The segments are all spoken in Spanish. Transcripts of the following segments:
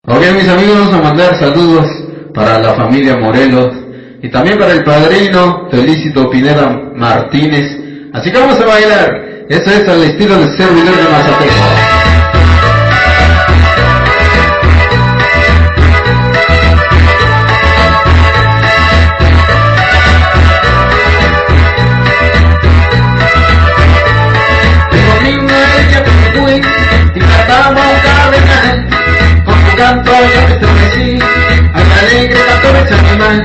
Ok, mis amigos, vamos a mandar saludos para la familia Morelos y también para el padrino Felicito Pineda Martínez. Así que vamos a bailar. Eso es al estilo del servidor de Mazateco. Canto yo me estremecí, al alegre canto me eché animal.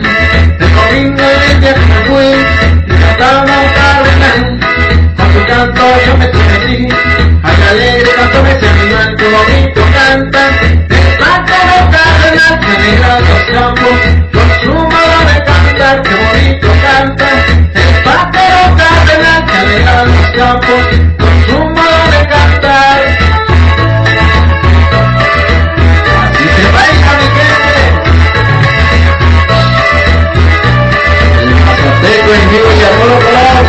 El domingo y el día que me fui, y cantaba un cardenal. Con su canto yo me estremecí, al alegre canto me eché animal. Qué bonito canta, el pájaro cardenal, que alegra los campos, con su modo de cantar. Qué bonito canta, el pájaro cardenal, que alegra los campos, con su modo de cantar. En vivo y a todo color.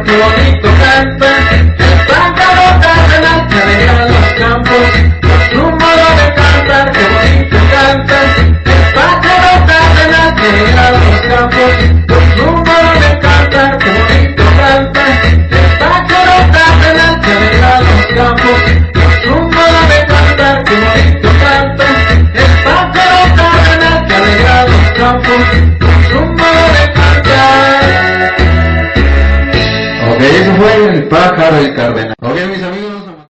Qué bonito canta, el pájaro cardenal, que alegra los campos, con su modo de cantar. Qué bonito canta, el pájaro cardenal, que alegra los campos, con su modo de cantar. Qué bonito canta, el pájaro cardenal, que alegra los campos, con su modo de cantar. Qué bonito canta, el pájaro cardenal, que alegra los campos, con su modo de cantar. Ok, eso fue el pájaro, el cardenal. Ok, mis amigos.